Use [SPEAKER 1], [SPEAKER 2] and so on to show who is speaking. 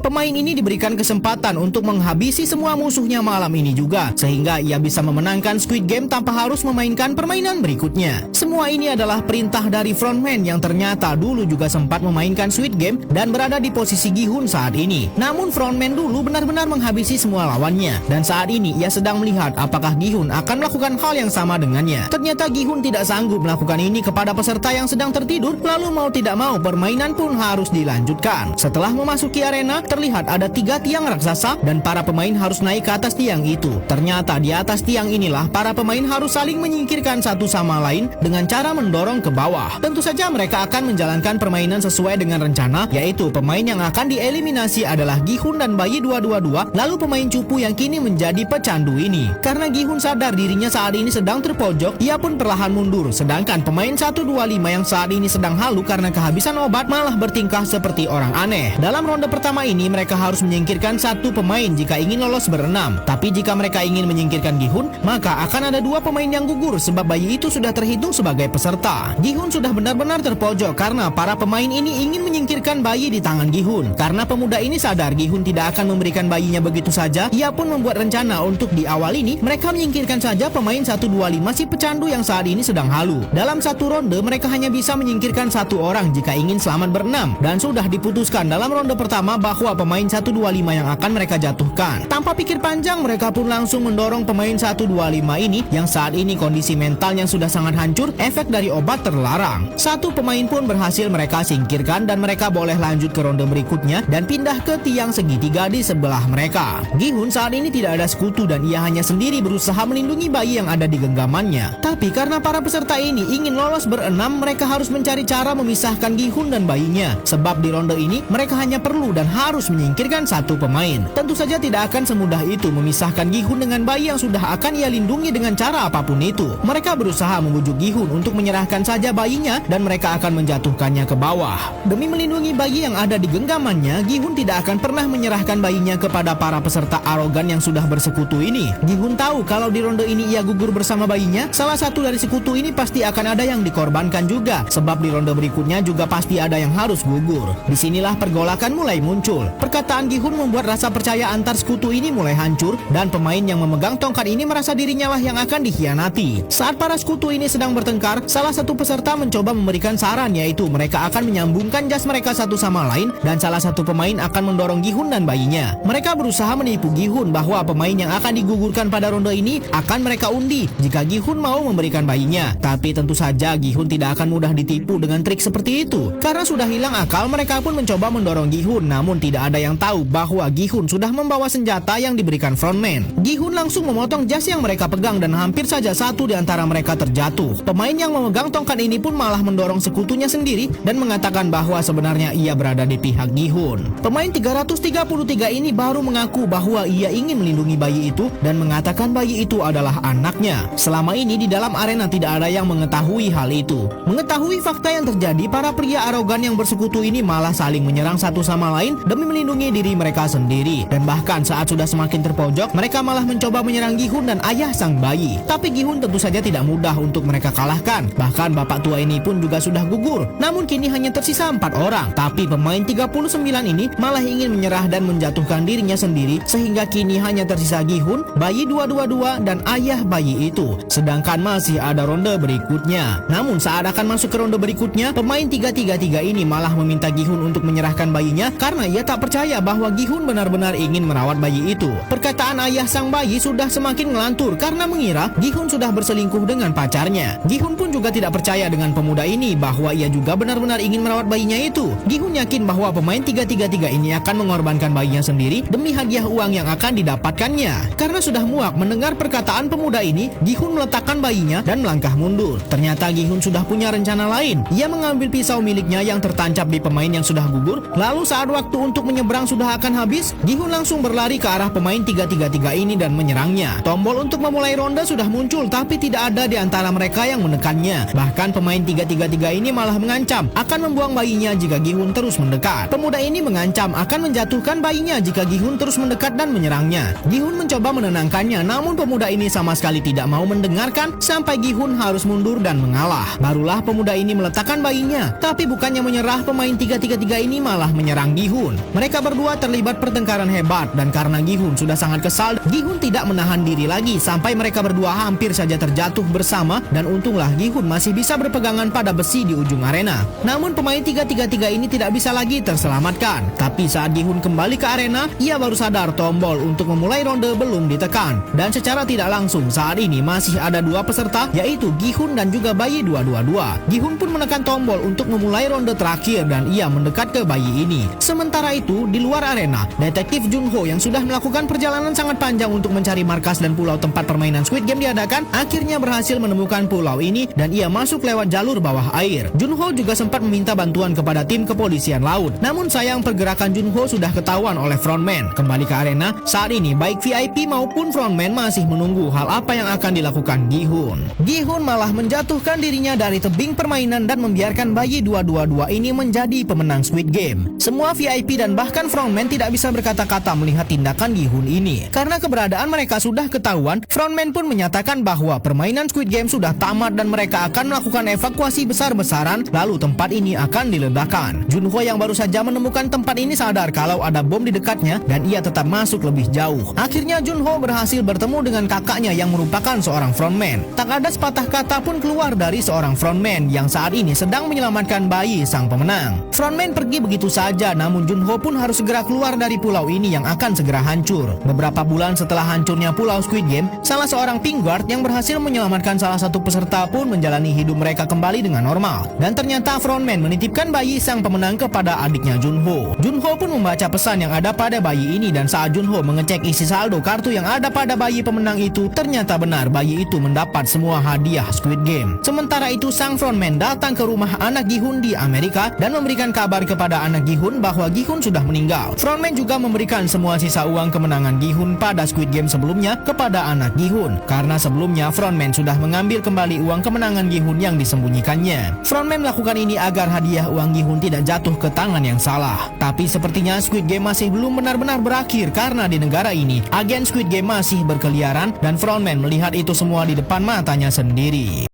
[SPEAKER 1] Pemain ini diberikan kesempatan untuk menghabisi semua musuhnya malam ini juga, sehingga ia bisa memenangkan Squid Game tanpa harus memainkan permainan berikutnya. Semua ini adalah perintah dari frontman yang ternyata dulu juga sempat memainkan Squid Game dan berada di posisi Gi-hun saat ini. Namun frontman dulu benar-benar menghabisi semua lawannya, dan saat ini ia sedang melihat apakah Gi-hun akan melakukan hal yang sama dengannya. Ternyata Gi-hun tidak sanggup melakukan ini kepada peserta yang sedang tertidur, lalu mau tidak mau permainan pun harus dilanjutkan. Setelah memasuki arena, terlihat ada 3 tiang raksasa dan para pemain harus naik ke atas tiang itu. Ternyata di atas tiang inilah para pemain harus saling menyingkirkan satu sama lain dengan cara mendorong ke bawah. Tentu saja mereka akan menjalankan permainan sesuai dengan rencana, yaitu pemain yang akan dieliminasi adalah Gi-hun dan Bayi 222, lalu pemain cupu yang kini menjadi pecandu ini. Karena Gi-hun sadar dirinya saat ini sedang terpojok, ia pun perlahan mundur, sedangkan pemain 125 yang saat ini sedang halu karena kehabisan obat malah bertingkah seperti orang aneh. Dalam ronde pertama ini mereka harus menyingkirkan 1 pemain jika ingin lolos berenam. Tapi jika mereka ingin menyingkirkan Gi-hun, maka akan ada 2 pemain yang gugur sebab bayi itu sudah terhitung sebagai peserta. Gi-hun sudah benar-benar terpojok karena para pemain ini ingin menyingkirkan bayi di tangan Gi-hun. Karena pemuda ini sadar Gi-hun tidak akan memberikan bayinya begitu saja, ia pun membuat rencana untuk di awal ini mereka menyingkirkan saja pemain 125 si pecandu yang saat ini sedang halu. Dalam satu ronde mereka hanya bisa menyingkirkan 1 orang jika ingin selamat berenam, dan sudah diputuskan dalam ronde pertama bahwa pemain 125 yang akan mereka jatuhkan. Tanpa pikir panjang mereka pun langsung mendorong pemain 125 ini yang saat ini kondisi mentalnya sudah sangat hancur efek dari obat terlarang. 1 pemain pun berhasil mereka singkirkan dan mereka boleh lanjut ke ronde berikutnya dan pindah ke tiang segitiga di sebelah mereka. Gi-hun saat ini tidak ada sekutu dan ia hanya sendiri berusaha melindungi bayi yang ada di genggamannya. Tapi karena para peserta ini ingin lolos berenam, mereka harus mencari cara memisahkan Gi-hun dan bayinya. Sebab di ronde ini mereka hanya perlu dan harus menyingkirkan 1 pemain. Tentu saja tidak akan semudah itu memisahkan Gi-hun dengan bayi yang sudah akan ia lindungi dengan cara apapun itu. Mereka berusaha membujuk Gi-hun untuk menyerahkan saja bayinya dan mereka akan menjatuhkannya ke bawah. Demi melindungi bayi yang ada di genggamannya, Gi-hun tidak akan pernah menyerahkan bayinya kepada para peserta arogan yang sudah bersekutu ini. Gi-hun tahu kalau di ronde ini ia gugur bersama bayinya, salah satu dari sekutu ini pasti akan ada yang dikorbankan juga, sebab di ronde berikutnya juga pasti ada yang harus gugur. Disinilah pergolakan mulai muncul. Perkataan Gi-hun membuat rasa percaya antar sekutu ini mulai hancur dan pemain yang memegang tongkat ini merasa dirinya lah yang akan dikhianati. Saat para sekutu ini sedang bertengkar, salah satu peserta mencoba memberikan saran, yaitu mereka akan menyambungkan jas mereka satu sama lain dan salah satu pemain akan mendorong Gi-hun dan bayinya. Mereka berusaha menipu Gi-hun bahwa pemain yang akan digugurkan pada ronde ini akan mereka undi jika Gi-hun mau memberikan bayinya. Tapi tentu saja Gi-hun tidak akan mudah ditipu dengan trik seperti itu. Karena sudah hilang akal, mereka pun mencoba mendorong Gi-hun, namun tidak ada yang tahu bahwa Gi-hun sudah membawa senjata yang diberikan frontman. Gi-hun langsung memotong jas yang mereka pegang dan hampir saja satu di antara mereka terjatuh. Pemain yang memegang tongkat ini pun malah mendorong sekutunya sendiri dan mengatakan bahwa sebenarnya ia berada di pihak Gi-hun. Pemain 333 ini baru mengaku bahwa ia ingin melindungi bayi itu dan mengatakan bayi itu adalah anaknya. Selama ini di dalam arena tidak ada yang mengetahui hal itu. Mengetahui fakta yang terjadi, para pria arogan yang bersekutu ini malah saling menyerang satu sama lain demi melindungi diri mereka sendiri. Dan bahkan saat sudah semakin terpojok, mereka malah mencoba menyerang Gi-hun dan ayah sang bayi. Tapi Gi-hun tentu saja tidak mudah untuk mereka kalahkan. Bahkan bapak tua ini pun juga sudah gugur. Namun kini hanya tersisa 4 orang. Tapi pemain 39 ini malah ingin menyerah dan menjatuhkan dirinya sendiri, sehingga kini hanya tersisa Gi-hun, Bayi 222 dan ayah bayi itu. Sedangkan masih ada ronde berikutnya. Namun saat akan masuk ke ronde berikutnya, pemain 333 ini malah meminta Gi-hun untuk menyerahkan bayinya karena ia tak percaya bahwa Gi-hun benar-benar ingin merawat bayi itu. Perkataan ayah sang bayi sudah semakin ngelantur karena mengira Gi-hun sudah berselingkuh dengan pacarnya. Gi-hun pun juga tidak percaya dengan pemuda ini bahwa ia juga benar-benar ingin merawat bayinya itu. Gi-hun yakin bahwa pemain 333 ini akan mengorbankan bayinya sendiri demi hadiah uang yang akan didapatkannya. Karena sudah muak mendengar perkataan pemuda ini, Gi-hun meletakkan bayinya dan melangkah mundur. Ternyata Gi-hun sudah punya rencana lain. Ia mengambil pisau miliknya yang tertancap di pemain yang sudah gugur. Lalu saat waktu untuk menyeberang sudah akan habis, Gi-hun langsung berlari ke arah pemain 333 ini dan menyerangnya. Tombol untuk memulai ronde sudah muncul, tapi tidak ada di antara mereka yang menekannya. Bahkan pemain 333 ini malah mengancam akan membuang bayinya jika Gi-hun terus mendekat. Pemuda ini mengancam akan menjatuhkan bayinya jika Gi-hun terus mendekat dan menyerangnya. Gi-hun mencoba menenangkannya, namun pemuda ini sama sekali tidak mau mendengarkan sampai Gi-hun harus mundur dan mengalah. Barulah pemuda ini meletakkan bayinya, tapi bukannya menyerah, pemain 333 ini malah menyerang Gi-hun. Mereka berdua terlibat pertengkaran hebat dan karena Gi-hun sudah sangat kesal, Gi-hun tidak menahan diri lagi sampai mereka berdua hampir saja terjatuh bersama dan untunglah Gi-hun masih bisa berpegangan pada besi di ujung arena. Namun pemain 3-3-3 ini tidak bisa lagi terselamatkan. Tapi saat Gi-hun kembali ke arena, ia baru sadar tombol untuk memulai ronde belum ditekan. Dan secara tidak langsung saat ini masih ada dua peserta, yaitu Gi-hun dan juga bayi 222. Gi-hun pun menekan tombol untuk memulai ronde terakhir dan ia mendekat ke bayi ini. Sementara itu, di luar arena, detektif Junho yang sudah melakukan perjalanan sangat panjang untuk mencari markas dan pulau tempat permainan Squid Game diadakan, akhirnya berhasil menemukan pulau ini dan ia masuk lewat jalur bawah air. Junho juga sempat meminta bantuan kepada tim kepolisian laut. Namun sayang pergerakan Junho sudah ketahuan oleh frontman. Kembali ke arena, saat ini baik VIP maupun frontman masih menunggu hal apa yang akan dilakukan Gi-hun. Gi-hun malah menjatuhkan dirinya dari tebing permainan dan membiarkan bayi 222 ini menjadi pemenang Squid Game. Semua VIP dan bahkan frontman tidak bisa berkata-kata melihat tindakan Gi-hun ini. Karena keberadaan mereka sudah ketahuan, frontman pun menyatakan bahwa permainan Squid Game sudah tamat dan mereka akan melakukan evakuasi besar-besaran, lalu tempat ini akan diledakkan. Junho yang baru saja menemukan tempat ini sadar kalau ada bom di dekatnya dan ia tetap masuk lebih jauh. Akhirnya Junho berhasil bertemu dengan kakaknya yang merupakan seorang frontman. Tak ada sepatah kata pun keluar dari seorang frontman yang saat ini sedang menyelamatkan bayi sang pemenang. Frontman pergi begitu saja, namun Junho pun harus segera keluar dari pulau ini yang akan segera hancur. Beberapa bulan setelah hancurnya pulau Squid Game, salah seorang pink guard yang berhasil menyelamatkan salah satu peserta pun menjalani hidup mereka kembali dengan normal. Dan ternyata frontman menitipkan bayi sang pemenang kepada adiknya Junho. Junho pun membaca pesan yang ada pada bayi ini dan saat Junho mengecek isi saldo kartu yang ada pada bayi pemenang itu, ternyata benar bayi itu mendapat semua hadiah Squid Game. Sementara itu sang frontman datang ke rumah anak Gi-hun di Amerika dan memberikan kabar kepada anak Gi-hun bahwa Gi-hun sudah meninggal. Frontman juga memberikan semua sisa uang kemenangan Gi-hun pada Squid Game sebelumnya kepada anak Gi-hun karena sebelumnya frontman sudah mengambil kembali uang kemenangan Gi-hun yang disembunyikannya. Frontman melakukan ini agar hadiah uang Gi-hun tidak jatuh ke tangan yang salah. Tapi sepertinya Squid Game masih belum benar-benar berakhir karena di negara ini agen Squid Game masih berkeliaran dan frontman melihat itu semua di depan matanya sendiri.